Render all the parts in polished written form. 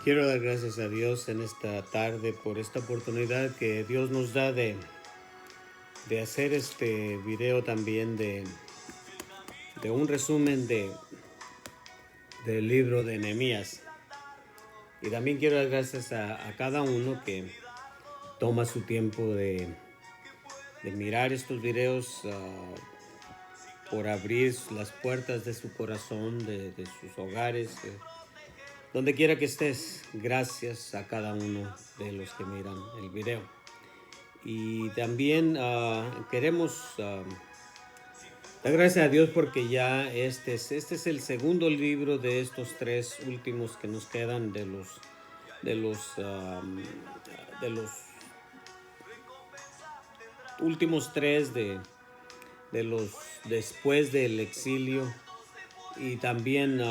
Quiero dar gracias a Dios en esta tarde por esta oportunidad que Dios nos da de hacer este video también de un resumen del libro de Nehemías. Y también quiero dar gracias a cada uno que toma su tiempo de mirar estos videos, por abrir las puertas de su corazón, de sus hogares. Donde quiera que estés, gracias a cada uno de los que miran el video. Y también queremos dar gracias a Dios porque ya este es el segundo libro de estos tres últimos que nos quedan de los últimos tres de los después del exilio. Y también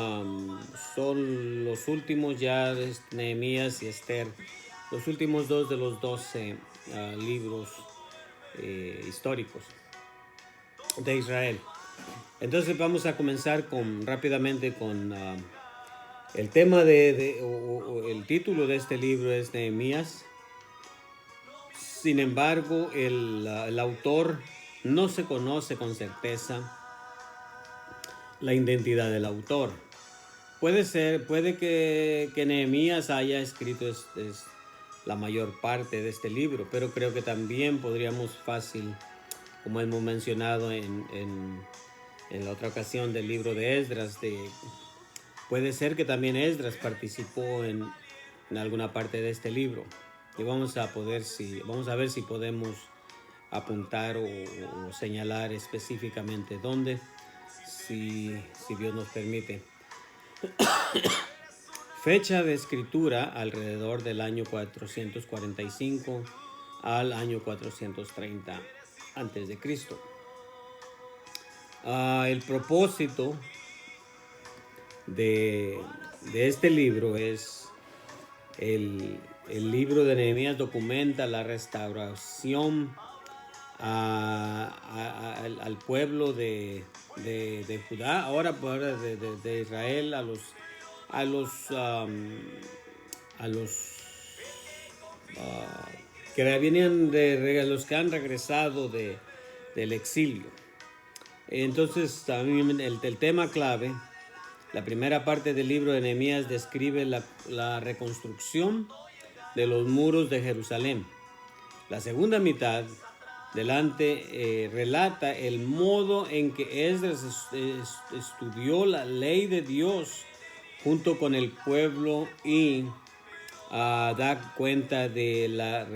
son los últimos ya de Nehemías y Esther, los últimos dos de los 12 libros históricos de Israel. Entonces vamos a comenzar rápidamente con el tema o el título de este libro es Nehemías. Sin embargo, el autor no se conoce con certeza la identidad del autor. Puede que Nehemías haya escrito la mayor parte de este libro, pero creo que también podríamos fácil, como hemos mencionado en la otra ocasión del libro de Esdras, puede ser que también Esdras participó en alguna parte de este libro. Y vamos a ver si podemos apuntar o señalar específicamente dónde, si Dios nos permite. Fecha de escritura alrededor del año 445 al año 430 antes de Cristo. El propósito de este libro es el libro de Nehemías documenta la restauración al pueblo de Judá, ahora de Israel, a los que vienen de los que han regresado del exilio. Entonces también el tema clave, la primera parte del libro de Nehemías describe la reconstrucción de los muros de Jerusalén. La segunda mitad relata el modo en que Esdras estudió la ley de Dios junto con el pueblo y da cuenta de la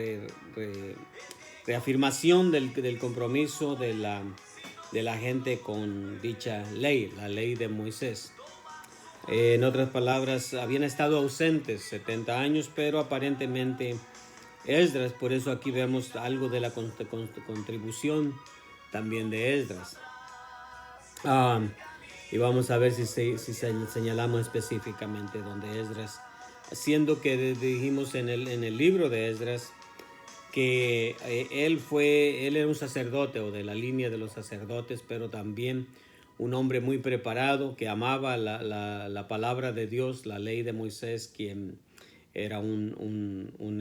reafirmación del compromiso de la gente con dicha ley, la ley de Moisés. En otras palabras, habían estado ausentes 70 años, pero aparentemente Esdras, por eso aquí vemos algo de la contribución también de Esdras. Y vamos a ver si señalamos específicamente donde Esdras, siendo que dijimos en el libro de Esdras que él era un sacerdote o de la línea de los sacerdotes, pero también un hombre muy preparado que amaba la palabra de Dios, la ley de Moisés, quien era un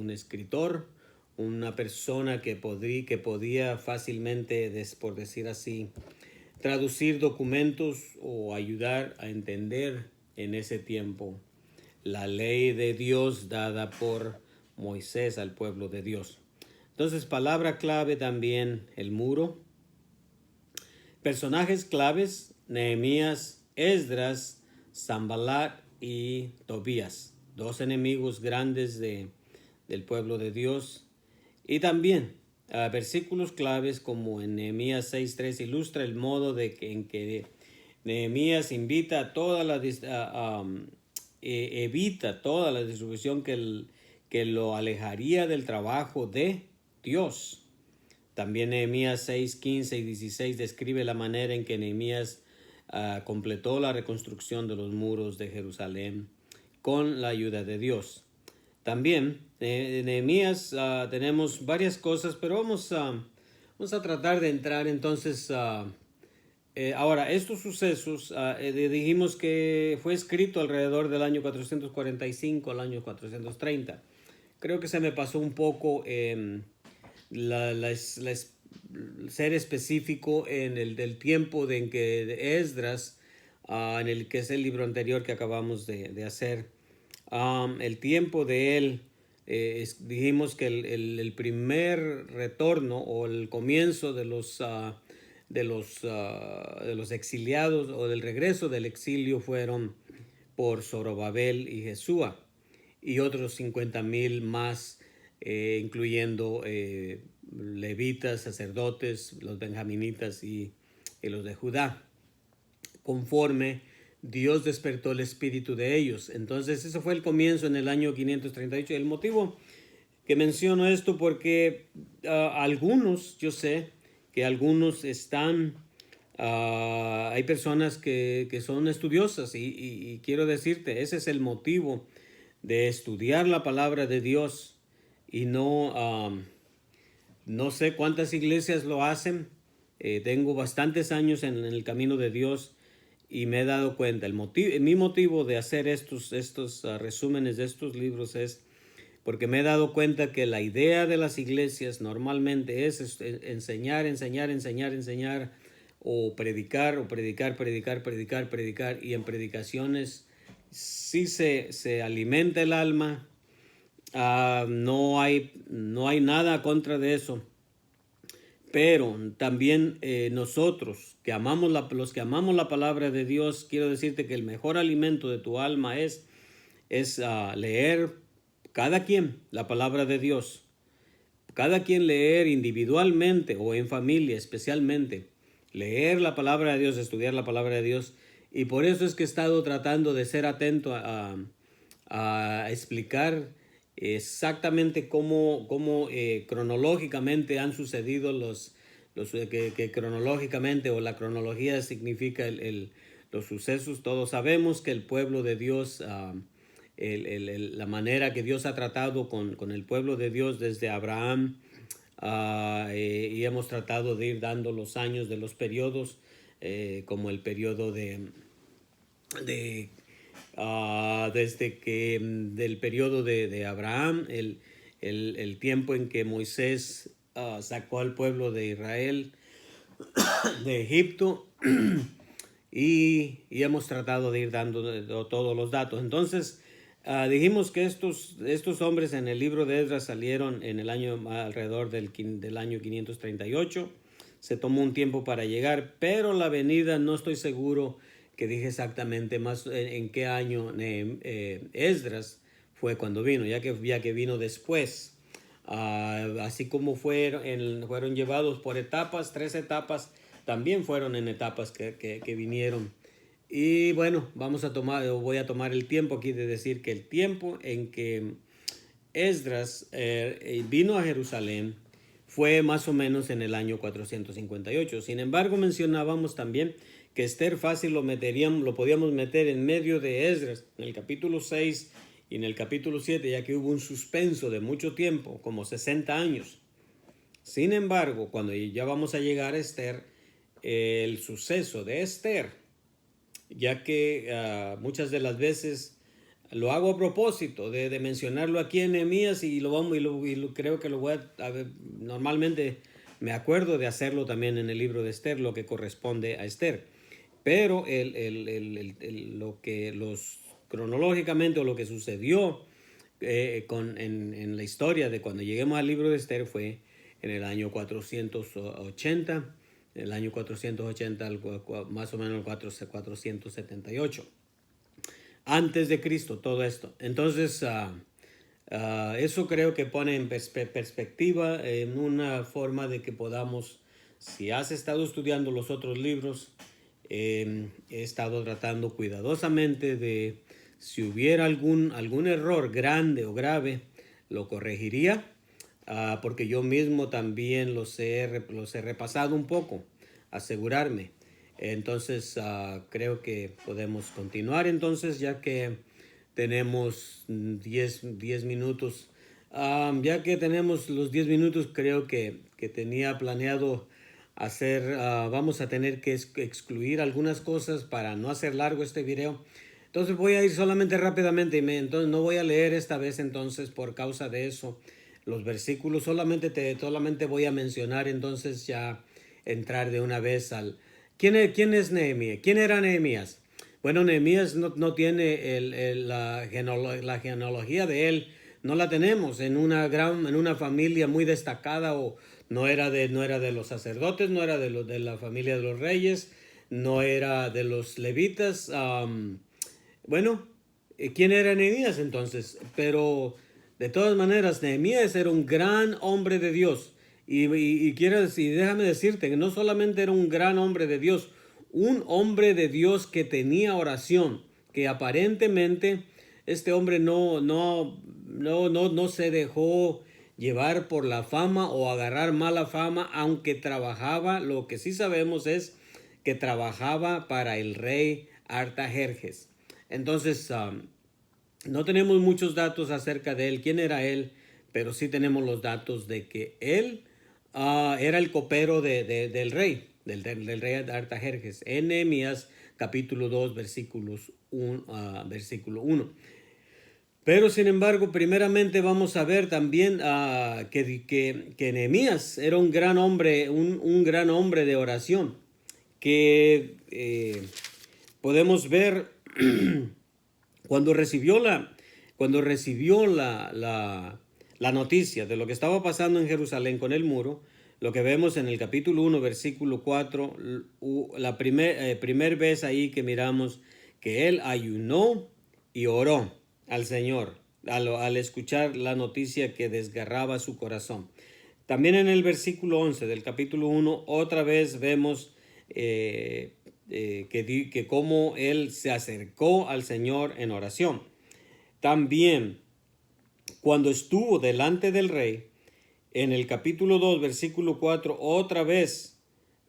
escritor, una persona que podía fácilmente, por decir así, traducir documentos o ayudar a entender en ese tiempo la ley de Dios dada por Moisés al pueblo de Dios. Entonces, palabra clave también, el muro. Personajes claves, Nehemías, Esdras, Sanballat y Tobías, dos enemigos grandes del pueblo de Dios. Y también versículos claves como en Nehemías 6:3 ilustra el modo en que Nehemías evita toda la distribución que lo alejaría del trabajo de Dios. También Nehemías 6:15 y 16 describe la manera en que Nehemías completó la reconstrucción de los muros de Jerusalén con la ayuda de Dios. También en Nehemías tenemos varias cosas, pero vamos a tratar de entrar entonces Ahora, estos sucesos, dijimos que fue escrito alrededor del año 445 al año 430. Creo que se me pasó un poco ser específico en el del tiempo en que de Esdras, en el que es el libro anterior que acabamos de hacer. El tiempo de él, dijimos que el primer retorno o el comienzo de los exiliados o del regreso del exilio fueron por Zorobabel y Jesúa y otros 50,000 más, incluyendo levitas, sacerdotes, los benjaminitas y los de Judá, conforme Dios despertó el espíritu de ellos. Entonces, eso fue el comienzo en el año 538. El motivo que menciono esto porque algunos, yo sé que algunos están, hay personas que son estudiosas y quiero decirte, ese es el motivo de estudiar la palabra de Dios y no sé cuántas iglesias lo hacen. Tengo bastantes años en el camino de Dios y me he dado cuenta, mi motivo de hacer estos resúmenes de estos libros es porque me he dado cuenta que la idea de las iglesias normalmente es enseñar, enseñar, enseñar, enseñar, o predicar, predicar, y en predicaciones sí se alimenta el alma. No hay nada contra de eso, pero también nosotros los que amamos la palabra de Dios, quiero decirte que el mejor alimento de tu alma es leer cada quien la palabra de Dios, cada quien leer individualmente o en familia especialmente, leer la palabra de Dios, estudiar la palabra de Dios. Y por eso es que he estado tratando de ser atento a explicar exactamente cómo cronológicamente han sucedido que cronológicamente, o la cronología significa los sucesos. Todos sabemos que el pueblo de Dios, la manera que Dios ha tratado con el pueblo de Dios desde Abraham, y hemos tratado de ir dando los años de los periodos, como el periodo de desde que del periodo de Abraham, el tiempo en que Moisés sacó al pueblo de Israel de Egipto, y hemos tratado de ir dando todos los datos. Entonces, dijimos que estos hombres en el libro de Esdras salieron en el año alrededor del año 538. Se tomó un tiempo para llegar, pero la venida no estoy seguro que dije exactamente más en qué año Esdras fue cuando vino, ya que vino después. Así como fueron llevados por etapas, 3 etapas, también fueron en etapas que vinieron. Y bueno, voy a tomar el tiempo aquí de decir que el tiempo en que Esdras vino a Jerusalén fue más o menos en el año 458. Sin embargo, mencionábamos también que Esther fácil lo podíamos meter en medio de Esdras, en el capítulo 6 y en el capítulo 7, ya que hubo un suspenso de mucho tiempo, como 60 años. Sin embargo, cuando ya vamos a llegar a Esther, el suceso de Esther, ya que muchas de las veces lo hago a propósito de mencionarlo aquí en Nehemías, y creo que lo voy a ver. Normalmente me acuerdo de hacerlo también en el libro de Esther, lo que corresponde a Esther. Pero cronológicamente, o lo que sucedió en la historia de cuando lleguemos al libro de Esther, fue en el año 480, el año 480, más o menos el 478 antes de Cristo, todo esto. Entonces, eso creo que pone en perspectiva, en una forma de que podamos, si has estado estudiando los otros libros, he estado tratando cuidadosamente de, si hubiera algún error grande o grave, lo corregiría, porque yo mismo también los he repasado un poco, asegurarme. Entonces, creo que podemos continuar entonces, ya que tenemos 10 minutos. Ya que tenemos los 10 minutos, creo que tenía planeado vamos a tener que excluir algunas cosas para no hacer largo este video. Entonces voy a ir solamente rápidamente, entonces no voy a leer esta vez entonces por causa de eso los versículos, solamente voy a mencionar entonces ya entrar de una vez al... ¿Quién es Nehemías? ¿Quién era Nehemías? Bueno, Nehemías no tiene la genealogía de él, no la tenemos en una familia muy destacada, o no era de los sacerdotes, no era de la familia de los reyes, no era de los levitas. Bueno, ¿quién era Nehemías entonces? Pero de todas maneras, Nehemías era un gran hombre de Dios. Y déjame decirte que no solamente era un gran hombre de Dios, un hombre de Dios que tenía oración, que aparentemente este hombre no se dejó llevar por la fama o agarrar mala fama, aunque trabajaba. Lo que sí sabemos es que trabajaba para el rey Artajerjes. Entonces, no tenemos muchos datos acerca de él, quién era él, pero sí tenemos los datos de que él era el copero del rey, del rey Artajerjes, en Nehemías capítulo 2, versículo 1. Pero sin embargo, primeramente vamos a ver también que Nehemías era un gran hombre, un gran hombre de oración, que podemos ver cuando recibió la noticia de lo que estaba pasando en Jerusalén con el muro. Lo que vemos en el capítulo 1, versículo 4, la primer vez ahí que miramos que él ayunó y oró al Señor al escuchar la noticia que desgarraba su corazón. También en el versículo 11 del capítulo 1, otra vez vemos que cómo él se acercó al Señor en oración. También, cuando estuvo delante del rey, en el capítulo 2, versículo 4, otra vez,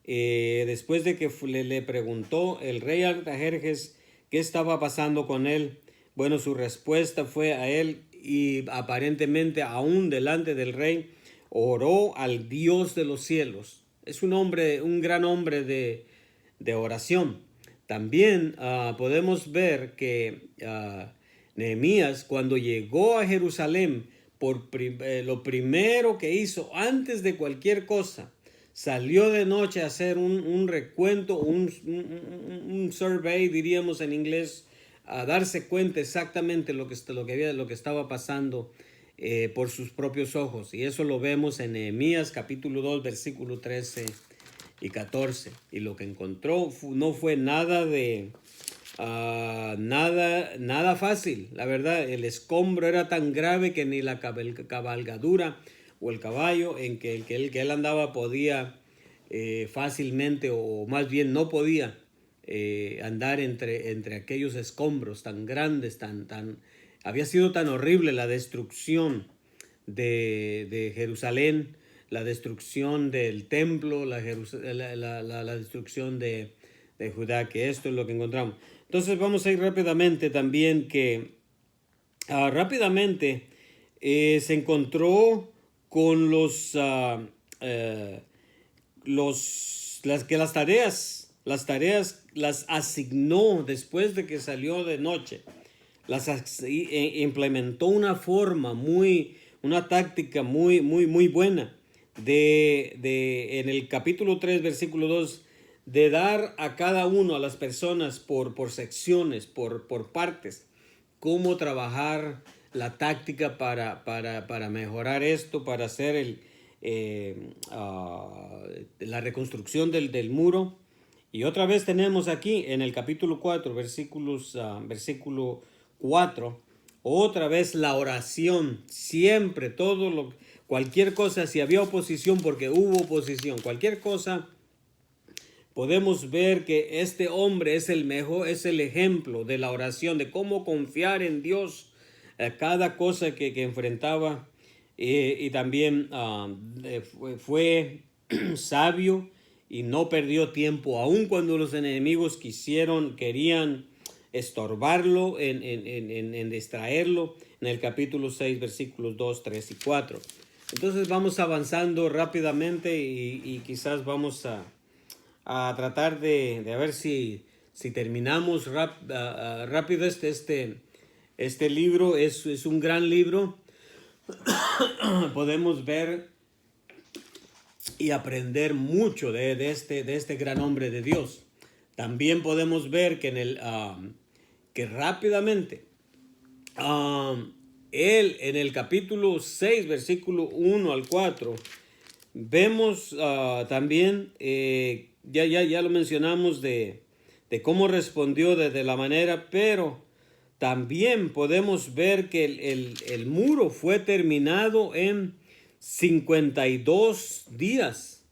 después de que le preguntó el rey Artajerjes qué estaba pasando con él, bueno, su respuesta fue a él, y aparentemente aún delante del rey, oró al Dios de los cielos. Es un gran hombre de oración. También podemos ver que Nehemías, cuando llegó a Jerusalén, lo primero que hizo antes de cualquier cosa, salió de noche a hacer un recuento, un survey, diríamos en inglés, a darse cuenta exactamente lo que estaba pasando por sus propios ojos. Y eso lo vemos en Nehemías capítulo 2, versículo 13 y 14. Y lo que encontró no fue nada nada fácil. La verdad, el escombro era tan grave que ni la cabalgadura o el caballo en que él andaba podía fácilmente, o más bien no podía andar entre aquellos escombros tan grandes, había sido tan horrible la destrucción de Jerusalén, la destrucción del templo, la destrucción de Judá, que esto es lo que encontramos. Entonces vamos a ir rápidamente también que rápidamente se encontró con las tareas las asignó después de que salió de noche. Implementó una táctica muy buena en el capítulo 3, versículo 2, de dar a cada uno, a las personas por secciones, por partes, cómo trabajar la táctica para mejorar esto, para hacer la reconstrucción del muro. Y otra vez tenemos aquí en el capítulo 4, versículo 4, otra vez la oración. Siempre, cualquier cosa, si había oposición, porque hubo oposición, cualquier cosa, podemos ver que este hombre es el ejemplo de la oración, de cómo confiar en Dios a cada cosa que enfrentaba. Y también fue sabio y no perdió tiempo, aun cuando los enemigos querían estorbarlo, en distraerlo, en el capítulo 6, versículos 2, 3 y 4. Entonces vamos avanzando rápidamente y quizás vamos a tratar de ver si terminamos rápido este libro. Es un gran libro. Podemos ver y aprender mucho de este gran hombre de Dios. También podemos ver que que rápidamente él en el capítulo 6, versículo 1 al 4, vemos también, ya lo mencionamos de cómo respondió de la manera, pero también podemos ver que el muro fue terminado en 52 días.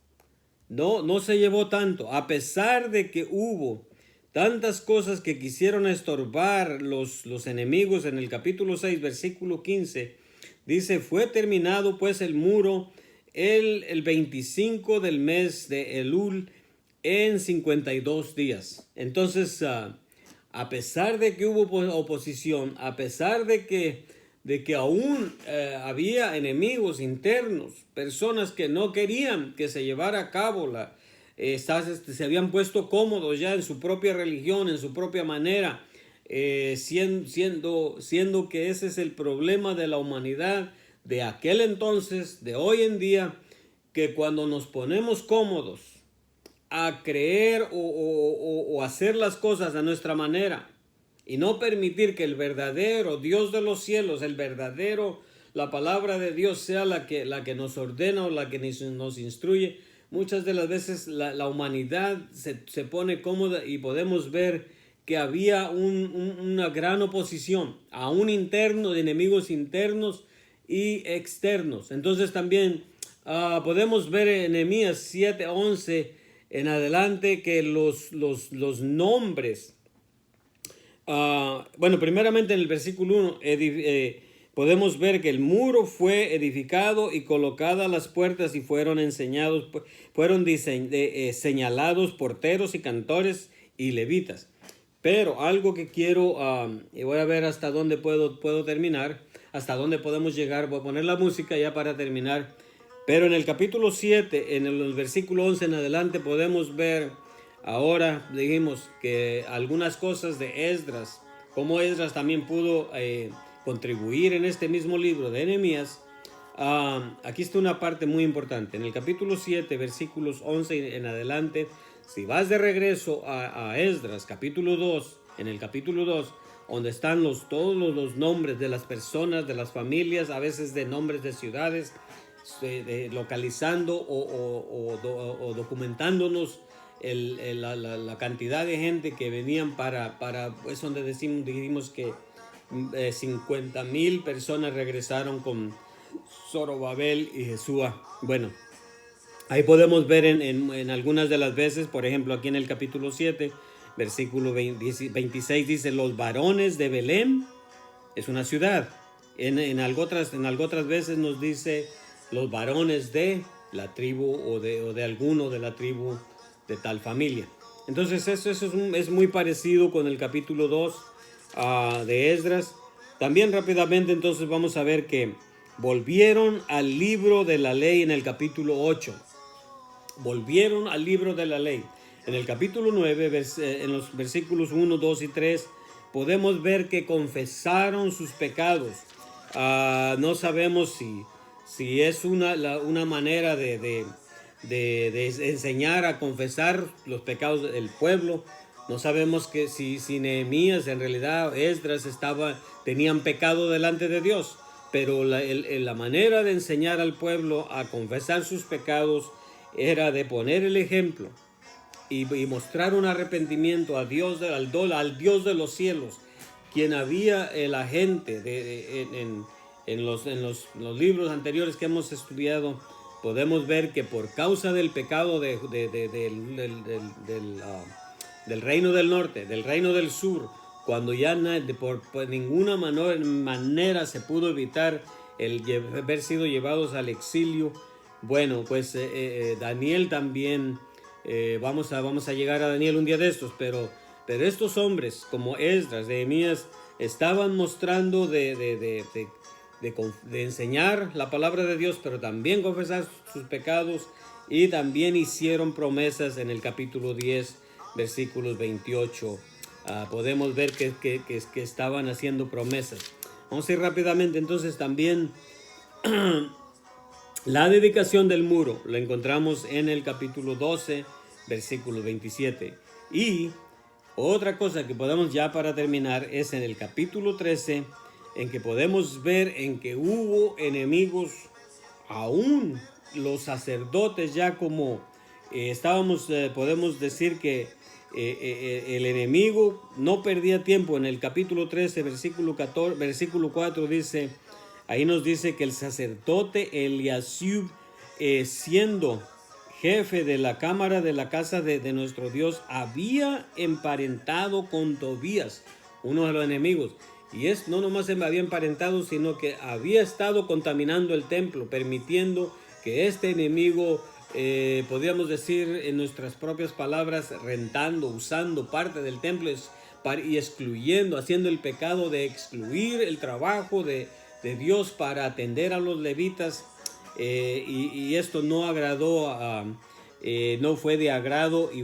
No se llevó tanto, a pesar de que hubo tantas cosas que quisieron estorbar los enemigos. En el capítulo 6, versículo 15, dice, fue terminado pues el muro el 25 del mes de Elul en 52 días. Entonces, a pesar de que hubo oposición, a pesar de que aún había enemigos internos, personas que no querían que se llevara a cabo se habían puesto cómodos ya en su propia religión, en su propia manera, siendo que ese es el problema de la humanidad de aquel entonces, de hoy en día, que cuando nos ponemos cómodos a creer o hacer las cosas a nuestra manera y no permitir que el verdadero Dios de los cielos, la palabra de Dios sea la que nos ordena o la que nos instruye, muchas de las veces la humanidad se pone cómoda y podemos ver que había una gran oposición, aún interno, de enemigos internos y externos. Entonces también podemos ver en Nehemías 7:11 en adelante que los nombres, bueno, primeramente en el versículo 1, podemos ver que el muro fue edificado y colocadas las puertas y fueron señalados porteros y cantores y levitas. Pero algo que quiero, y voy a ver hasta dónde puedo terminar, hasta dónde podemos llegar. Voy a poner la música ya para terminar. Pero en el capítulo 7, en el versículo 11 en adelante, podemos ver, ahora dijimos que algunas cosas de Esdras, como Esdras también pudo contribuir en este mismo libro de Nehemías. Aquí está una parte muy importante. En el capítulo 7, versículos 11 en adelante, si vas de regreso a Esdras, capítulo 2, en el capítulo 2, donde están todos los nombres de las personas, de las familias, a veces de nombres de ciudades, localizando o documentándonos la cantidad de gente que venían para es donde dijimos que 50,000 personas regresaron con Zorobabel y Jesúa. Bueno, ahí podemos ver en algunas de las veces, por ejemplo, aquí en el capítulo 7, versículo 26 dice, los varones de Belén es una ciudad. En algo otras veces nos dice los varones de la tribu o de alguno de la tribu de tal familia. Entonces eso es muy parecido con el capítulo 2 de Esdras. También rápidamente entonces vamos a ver que volvieron al libro de la ley en el capítulo 8. Volvieron al libro de la ley. En el capítulo 9, en los versículos 1, 2 y 3, podemos ver que confesaron sus pecados. No sabemos si es una manera de enseñar a confesar los pecados del pueblo. No sabemos que si Nehemías, en realidad Esdras, tenían pecado delante de Dios, pero la manera de enseñar al pueblo a confesar sus pecados era de poner el ejemplo y mostrar un arrepentimiento al Dios de los cielos, quien había la gente en los libros anteriores que hemos estudiado. Podemos ver que por causa del pecado del reino del norte, del reino del sur, cuando ya por ninguna manera se pudo evitar el haber sido llevados al exilio, bueno, pues Daniel también, vamos a llegar a Daniel un día de estos, pero estos hombres como Esdras, Nehemías, estaban mostrando de enseñar la palabra de Dios, pero también confesar sus pecados, y también hicieron promesas en el capítulo 10, versículos 28. Podemos ver que estaban haciendo promesas. Vamos a ir rápidamente. Entonces también la dedicación del muro la encontramos en el capítulo 12, versículo 27. Y otra cosa que podemos ya para terminar es en el capítulo 13, en que podemos ver en que hubo enemigos, aún los sacerdotes ya como podemos decir que el enemigo no perdía tiempo. En el capítulo 13, versículo 4 dice, ahí nos dice que el sacerdote Eliasib, siendo jefe de la cámara de la casa de nuestro Dios, había emparentado con Tobías, uno de los enemigos. Y no nomás se había emparentado, sino que había estado contaminando el templo, permitiendo que este enemigo, podríamos decir en nuestras propias palabras, rentando, usando parte del templo y excluyendo, haciendo el pecado de excluir el trabajo de Dios para atender a los levitas. Y esto no agradó, no fue de agrado, y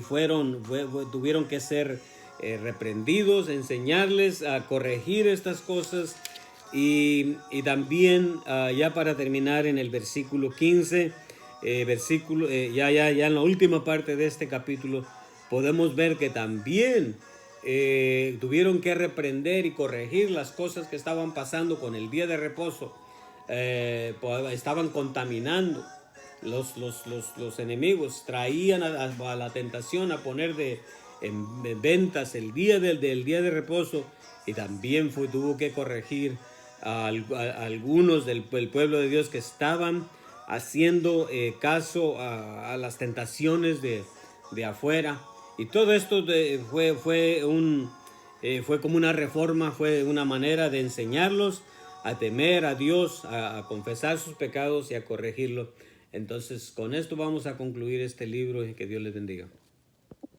tuvieron que ser reprendidos, enseñarles a corregir estas cosas. Y también ya para terminar en el versículo 15, ya en la última parte de este capítulo, podemos ver que también tuvieron que reprender y corregir las cosas que estaban pasando con el día de reposo. Estaban contaminando. Los enemigos traían a la tentación a poner en ventas el día del día de reposo, y también tuvo que corregir a algunos del pueblo de Dios que estaban haciendo caso a las tentaciones de afuera. Y todo esto fue como una reforma, fue una manera de enseñarlos a temer a Dios, a confesar sus pecados y a corregirlo. Entonces, con esto vamos a concluir este libro, y que Dios les bendiga.